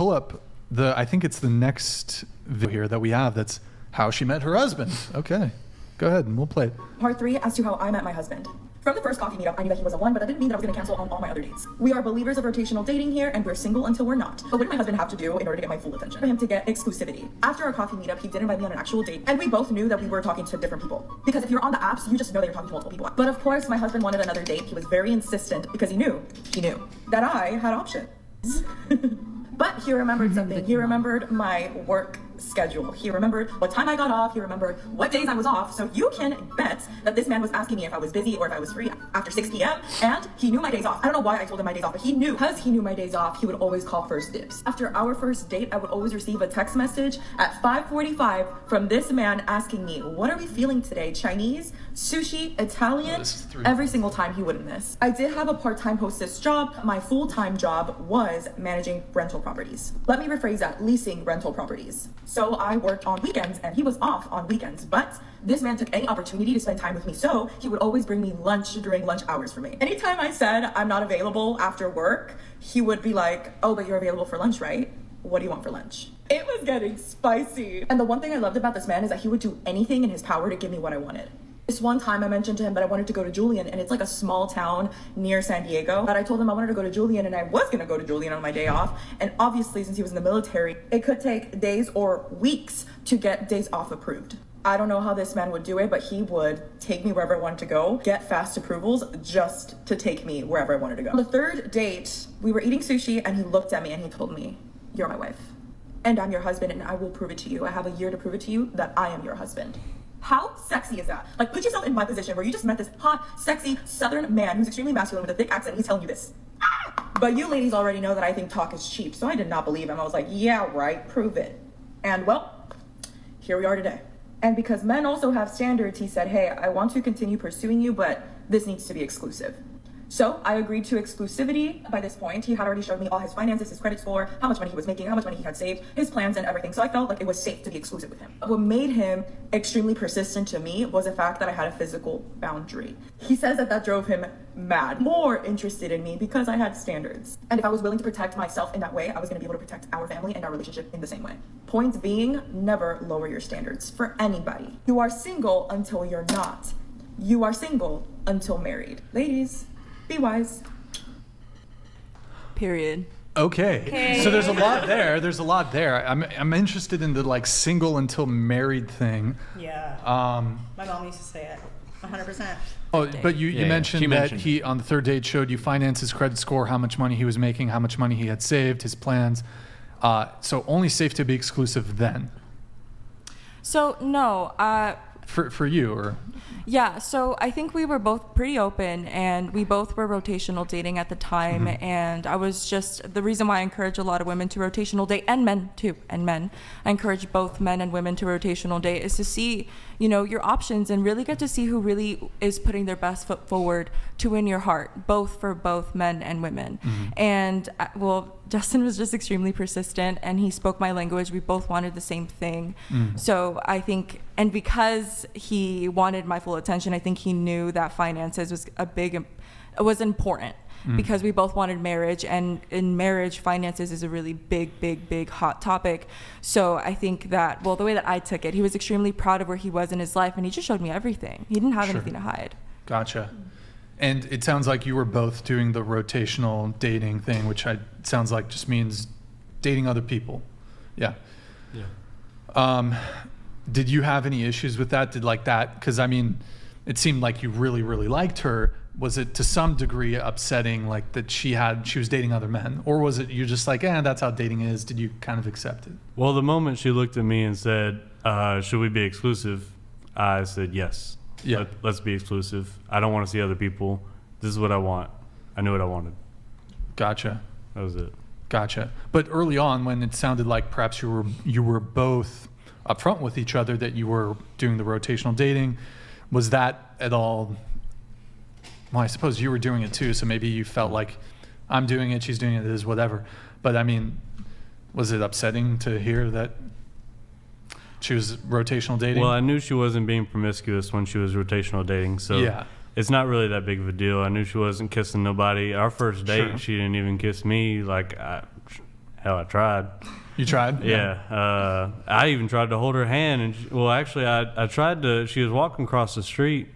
pull up I think it's the next video here that we have. That's how she met her husband. Okay, go ahead and we'll play it. Part 3 as to how I met my husband. From the first coffee meetup, I knew that he was a one, but that didn't mean that I was going to cancel on all my other dates. We are believers of rotational dating here, and we're single until we're not. But what did my husband have to do in order to get my full attention? For him to get exclusivity. After our coffee meetup, he did invite me on an actual date, and we both knew that we were talking to different people. Because if you're on the apps, you just know that you're talking to multiple people. But of course, my husband wanted another date. He was very insistent because he knew that I had options. But he remembered something. He remembered my work schedule. He remembered what time I got off. He remembered what days I was off. So you can bet that this man was asking me if I was busy or if I was free after 6 p.m. And he knew my days off. I don't know why I told him my days off, but he knew. Because he knew my days off, he would always call first dibs. After our first date, I would always receive a text message at 5:45 from this man asking me, what are we feeling today? Chinese, sushi, Italian? Every single time he wouldn't miss. I did have a part-time hostess job. My full-time job was managing rental properties. Let me rephrase that, leasing rental properties. So I worked on weekends and he was off on weekends, but this man took any opportunity to spend time with me, so he would always bring me lunch during lunch hours for me. Anytime I said I'm not available after work, he would be like, oh, but you're available for lunch, right? What do you want for lunch? It was getting spicy. And the one thing I loved about this man is that he would do anything in his power to give me what I wanted. This one time I mentioned to him that I wanted to go to Julian, and it's like a small town near San Diego. But I told him I wanted to go to Julian, and I was gonna go to Julian on my day off. And obviously, since he was in the military, it could take days or weeks to get days off approved. I don't know how this man would do it, but he would take me wherever I wanted to go, get fast approvals just to take me wherever I wanted to go. On the third date, we were eating sushi, and he looked at me and he told me, you're my wife, and I'm your husband, and I will prove it to you. I have a year to prove it to you that I am your husband. How sexy is that? Like, put yourself in my position where you just met this hot, sexy, southern man who's extremely masculine with a thick accent, and he's telling you this. But you ladies already know that I think talk is cheap, so I did not believe him. I was like, yeah, right, prove it. And well, here we are today. And because men also have standards, he said, hey, I want to continue pursuing you, but this needs to be exclusive. So I agreed to exclusivity. By this point, he had already showed me all his finances, his credit score, how much money he was making, how much money he had saved, his plans and everything. So I felt like it was safe to be exclusive with him. What made him extremely persistent to me was the fact that I had a physical boundary. He says that that drove him mad, more interested in me because I had standards. And if I was willing to protect myself in that way, I was gonna be able to protect our family and our relationship in the same way. Point being, never lower your standards for anybody. You are single until you're not. You are single until married. Ladies, be wise. Period. Okay. So there's a lot there. I'm interested in the like single until married thing. Yeah. My mom used to say it. 100%. Oh, but you mentioned that he on the third date showed you finances, credit score, how much money he was making, how much money he had saved, his plans. So only safe to be exclusive then. So no. For you or? Yeah, so I think we were both pretty open, and we both were rotational dating at the time. Mm-hmm. And I was just, the reason why I encourage a lot of women to rotational date, and men too, I encourage both men and women to rotational date, is to see, your options and really get to see who really is putting their best foot forward to win your heart, both for both men and women. Mm-hmm. And Justin was just extremely persistent, and he spoke my language. We both wanted the same thing. Mm. So I think, and because he wanted my full attention, I think he knew that finances was important. Because we both wanted marriage, and in marriage, finances is a really big hot topic. So I think that, the way that I took it, he was extremely proud of where he was in his life, and he just showed me everything. He didn't have anything to hide. Gotcha. And it sounds like you were both doing the rotational dating thing, which sounds like just means dating other people. Yeah. Did you have any issues with that? Because it seemed like you really, really liked her. Was it to some degree upsetting, like that she was dating other men? Or was it you're just like, that's how dating is? Did you kind of accept it? Well, the moment she looked at me and said, should we be exclusive? I said, yes. Yeah. Let's be exclusive. I don't want to see other people. This is what I want. I knew what I wanted. Gotcha. That was it. Gotcha. But early on, when it sounded like perhaps you were both upfront with each other that you were doing the rotational dating, was that at all? Well, I suppose you were doing it too, so maybe you felt like I'm doing it, she's doing it, it is whatever. But was it upsetting to hear that she was rotational dating? Well, I knew she wasn't being promiscuous when she was rotational dating, so it's not really that big of a deal. I knew she wasn't kissing nobody. Our first date, She didn't even kiss me. Hell, I tried. You tried? Yeah. I even tried to hold her hand. And actually, I tried to. She was walking across the street,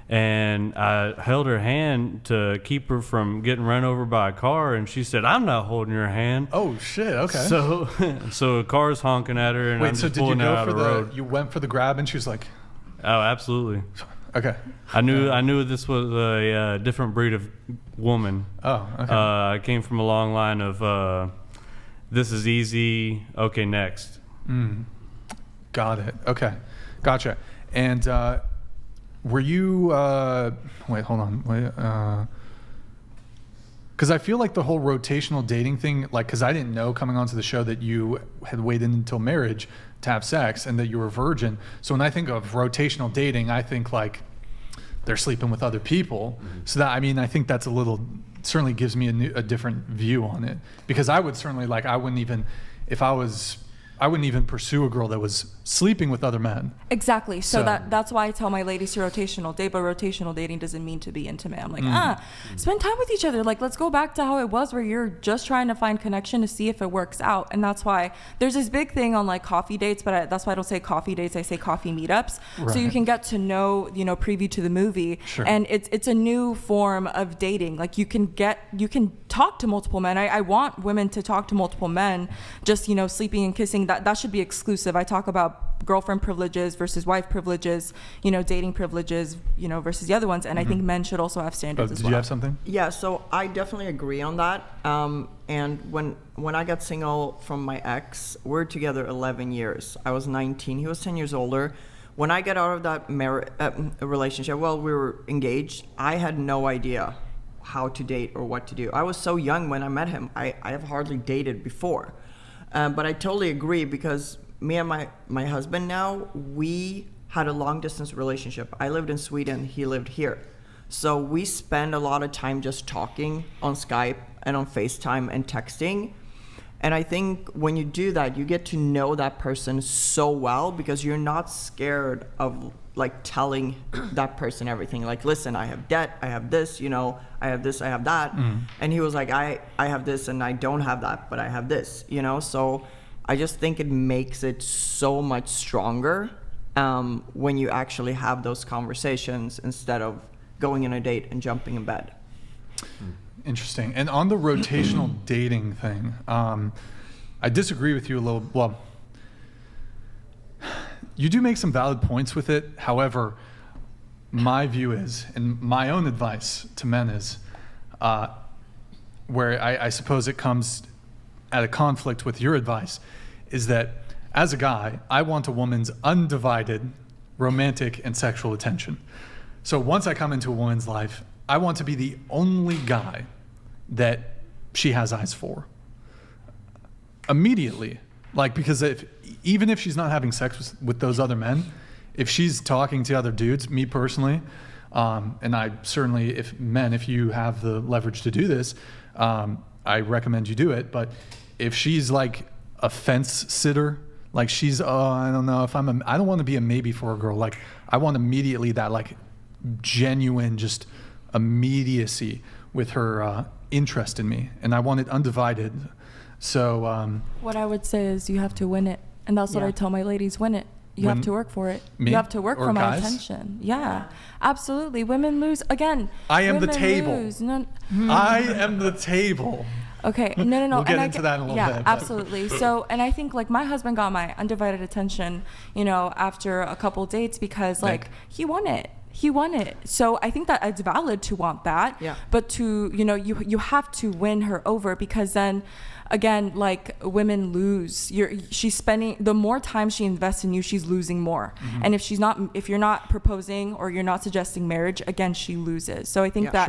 and I held her hand to keep her from getting run over by a car. And she said, "I'm not holding your hand." Oh shit. Okay. So a car's honking at her, and Wait, I'm so just did you pulling her go out for of the road. you went for the grab and she was like, Oh, absolutely. okay. I knew this was a different breed of woman. Oh, okay. I came from a long line of this is easy. Okay, next. Got it. Okay. Gotcha. And were you, wait, hold on. Because I feel like the whole rotational dating thing, like, because I didn't know coming onto the show that you had waited until marriage to have sex and that you were a virgin. So when I think of rotational dating, I think like they're sleeping with other people. So that, I mean, I think that's certainly gives me a different view on it. Because I would certainly like, I wouldn't even pursue a girl that was sleeping with other men. Exactly. So So- that's why I tell my ladies to rotational date, but rotational dating doesn't mean to be intimate. I'm like, spend time with each other. Like, let's go back to how it was where you're just trying to find connection to see if it works out. And that's why there's this big thing on like coffee dates, but that's why I don't say coffee dates. I say coffee meetups. So you Right. can get to know, preview to the movie. Sure. And it's a new form of dating. Like you can talk to multiple men. I want women to talk to multiple men, just, sleeping and kissing. That should be exclusive. I talk about girlfriend privileges versus wife privileges, dating privileges, versus the other ones. And I think men should also have standards as Did well. you have something? Yeah, so I definitely agree on that. And when I got single from my ex, we're together 11 years. I was 19, he was 10 years older. When I got out of that relationship, we were engaged, I had no idea how to date or what to do. I was so young when I met him. I have hardly dated before. But I totally agree because me and my husband now, we had a long distance relationship. I lived in Sweden, he lived here. So we spend a lot of time just talking on Skype and on FaceTime and texting. And I think when you do that, you get to know that person so well because you're not scared of like telling that person everything. Like, listen, I have debt, I have this, I have this, I have that. And he was like, I have this and I don't have that, but I have this, So I just think it makes it so much stronger when you actually have those conversations instead of going on a date and jumping in bed. Interesting. And on the rotational dating thing, I disagree with you a little. Well, you do make some valid points with it. However, my view is, and my own advice to men is, where I suppose it comes at a conflict with your advice, is that as a guy, I want a woman's undivided romantic and sexual attention. So once I come into a woman's life, I want to be the only guy that she has eyes for. Immediately. Like, because even if she's not having sex with those other men, if she's talking to other dudes, me personally, and I certainly, if you have the leverage to do this, I recommend you do it. But if she's like a fence sitter, like she's, I don't know if I don't want to be a maybe for a girl. Like I want immediately that like genuine, just immediacy with her interest in me, and I want it undivided. So What I would say is you have to win it. And that's what I tell my ladies, win it. You have to work for it. Me? You have to work Or for my guys? attention. Yeah, absolutely. Women lose. Again, I am the women table. lose. No, I am the table. okay, no. We'll get and into that in a little yeah, bit, but- absolutely. So, and I think like my husband got my undivided attention, after a couple dates because like he won it. He won it. So I think that it's valid to want that. Yeah. But to, you have to win her over because then again, like women lose. She's spending, the more time she invests in you, she's losing more. And if you're not proposing or you're not suggesting marriage, again, she loses. So I think that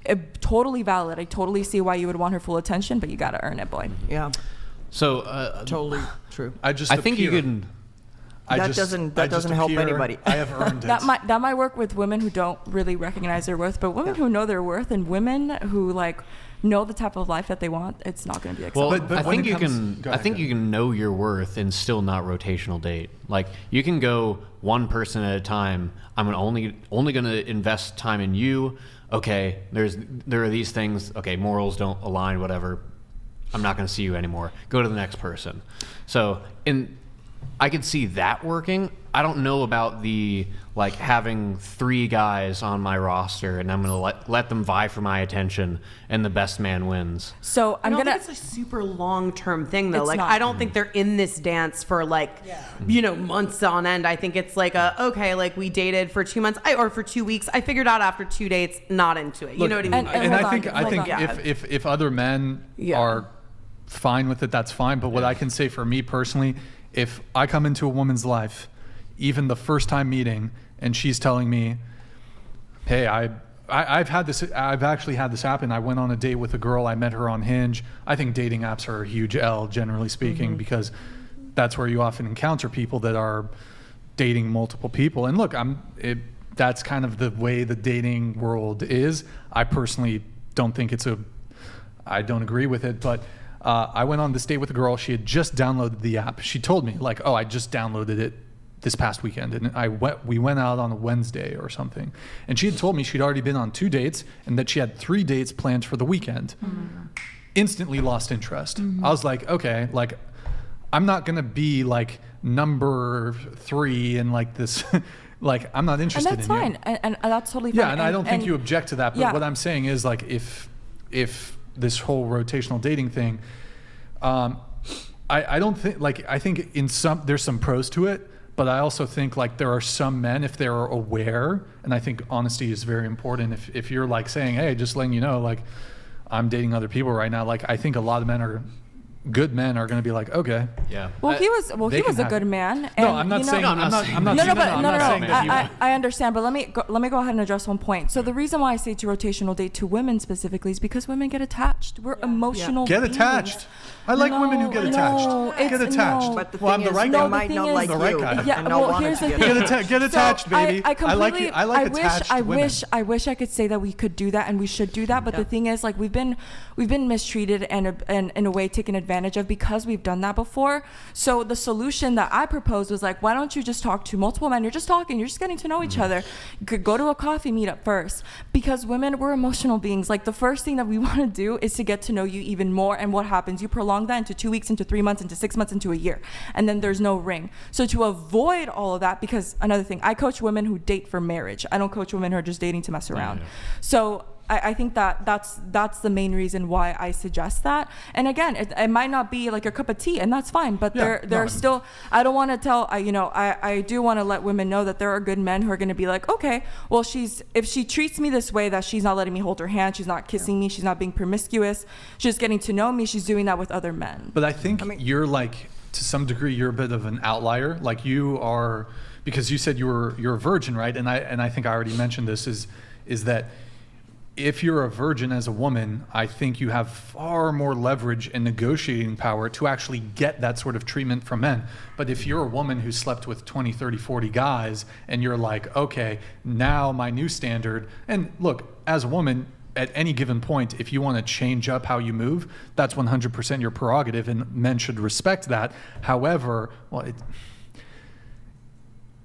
Sure. Totally valid. I totally see why you would want her full attention, but you got to earn it, boy. Yeah, So totally true. I think you appear. can. That doesn't help appear. anybody. I have earned it. That might work with women who don't really recognize their worth, but women who know their worth and women who like know the type of life that they want, it's not going to be acceptable. Well, But I when think it you comes- can. go I ahead, think go you can know your worth and still not rotational date. Like you can go one person at a time. I'm only going to invest time in you. Okay, there are these things. Okay, morals don't align. Whatever. I'm not going to see you anymore. Go to the next person. So I could see that working. I don't know about the like having 3 guys on my roster and I'm going to let them vie for my attention and the best man wins. So I don't think it's a super long-term thing though. It's Like not. I don't think they're in this dance for like, you know, months on end. I think it's like okay, like we dated for 2 months or for 2 weeks. I figured out after 2 dates, not into it. You Look, know what I mean? and I hold think on, hold on. if other men are fine with it, that's fine. But what I can say for me personally, if I come into a woman's life, even the first time meeting, and she's telling me, "Hey, I've had this. I've actually had this happen. I went on a date with a girl. I met her on Hinge. I think dating apps are a huge L, generally speaking, because that's where you often encounter people that are dating multiple people. And look, that's kind of the way the dating world is. I personally don't think I don't agree with it, but I went on this date with a girl. She had just downloaded the app. She told me like, "Oh, I just downloaded it this past weekend," and we went out on a Wednesday or something, and she had told me she'd already been on 2 dates and that she had 3 dates planned for the weekend. Instantly lost interest. I was like, okay, like I'm not gonna be like number 3 and like this like I'm not And interested that's in you. fine. And that's totally fine. Yeah, and I don't think you object to that, but yeah. what I'm saying is like if this whole rotational dating thing, I don't think, like, I think there's some pros to it, but I also think like there are some men, if they're aware, and I think honesty is very important. If you're like saying, "Hey, just letting you know, like I'm dating other people right now," like I think a lot of good men are going to be like, okay. Yeah. Well, he was they a can have good it. man. No, and, I'm not you know- saying. I'm not saying that he- I understand, but let me go ahead and address one point. So the reason why I say to rotational date to women specifically is because women get attached. We're emotional. Get beings. attached. I like women who get attached. Get attached. But the Well, I'm thing the right is, guy. they might not like The right you guy. Yeah, and not well, want here's to the get thing. Get attached, baby. I completely, I like attached women. I wish I could say that we could do that, but the thing is, like, we've been mistreated and in a way taken advantage of because we've done that before. So the solution that I proposed was like, why don't you just talk to multiple men? You're just talking, you're just getting to know each other. You could go to a coffee meetup first, because women, we're emotional beings. Like, the first thing that we want to do is to get to know you even more. And what happens? You prolong that into 2 weeks, into 3 months, into 6 months, into a year, and then there's no ring. So to avoid all of that, because another thing, I coach women who date for marriage. I don't coach women who are just dating to mess around. So I think that's the main reason why I suggest that. And again, it might not be like your cup of tea, and that's fine. But there are still, I don't want to tell, I do want to let women know that there are good men who are going to be like, okay, well, if she treats me this way, that she's not letting me hold her hand, she's not kissing me, she's not being promiscuous, she's getting to know me, she's doing that with other men. But I think you're like, to some degree, you're a bit of an outlier. Like you are, because you said you're a virgin, right? And I think I already mentioned this is that if you're a virgin as a woman, I think you have far more leverage and negotiating power to actually get that sort of treatment from men. But if you're a woman who slept with 20, 30, 40 guys, and you're like, okay, now my new standard, and look, as a woman, at any given point, if you want to change up how you move, that's 100% your prerogative, and men should respect that. However,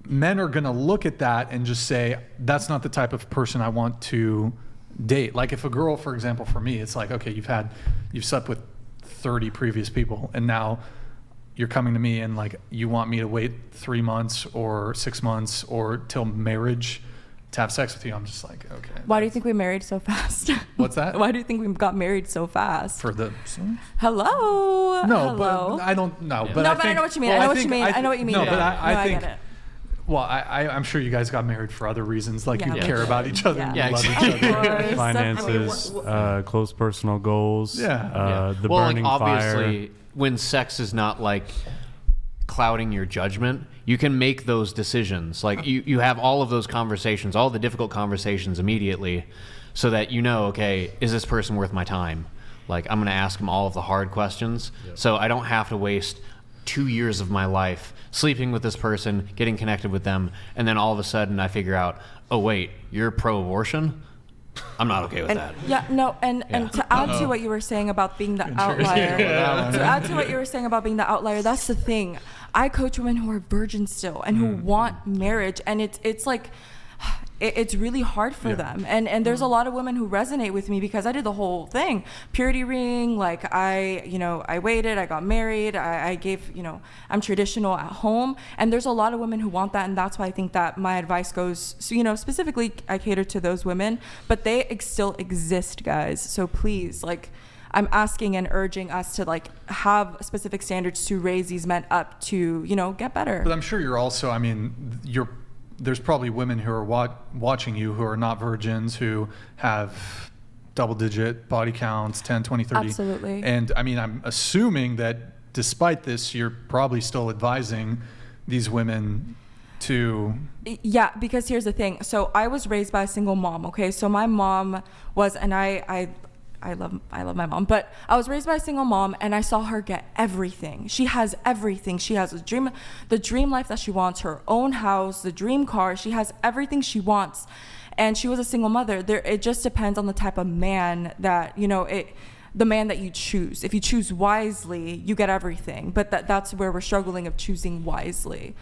men are going to look at that and just say, that's not the type of person I want to date. Like if a girl, for example, for me, it's like, okay, you've slept with 30 previous people, and now you're coming to me and like you want me to wait 3 months or 6 months or till marriage to have sex with you. I'm just like, okay. Why do you think we married so fast? What's that? Why do you think we got married so fast? For the Hello. no, Hello. but I don't know. But No, I but I think, know what you mean. well, I know what you mean. I know what you mean. No, but Yeah. I No, I think. get it. Well, I'm sure you guys got married for other reasons, like you Yeah. care about each other, and Yeah. you love Yeah, each Of other. course. Finances, close personal goals, Yeah. the well, burning like obviously, fire. when sex is not like clouding your judgment, you can make those decisions. Like you have all of those conversations, all the difficult conversations immediately, so that you know, okay, is this person worth my time? Like I'm going to ask them all of the hard questions, so I don't have to waste 2 years of my life sleeping with this person, getting connected with them, and then all of a sudden I figure out, oh wait, you're pro-abortion? I'm not okay with that. Yeah, no, and to add to what you were saying about being the outlier, that's the thing. I coach women who are virgins still and who want marriage, and it's like, it's really hard for Yeah. them. And there's a lot of women who resonate with me because I did the whole thing. Purity ring, like I waited, I got married, I gave, I'm traditional at home. And there's a lot of women who want that. And that's why I think that my advice goes, so, specifically I cater to those women, but they still exist, guys. So please, like, I'm asking and urging us to like have specific standards to raise these men up to, get better. But I'm sure you're also, there's probably women who are watching you who are not virgins, who have double-digit body counts, 10, 20, 30. Absolutely. And I'm assuming that despite this, you're probably still advising these women to... Yeah, because here's the thing. So I was raised by a single mom, okay? So my mom was, and I love my mom, but I was raised by a single mom and I saw her get everything. She has everything. She has the dream life that she wants, her own house, the dream car. She has everything she wants. And she was a single mother. It just depends on the type of man that, the man that you choose. If you choose wisely, you get everything. But that's where we're struggling of choosing wisely.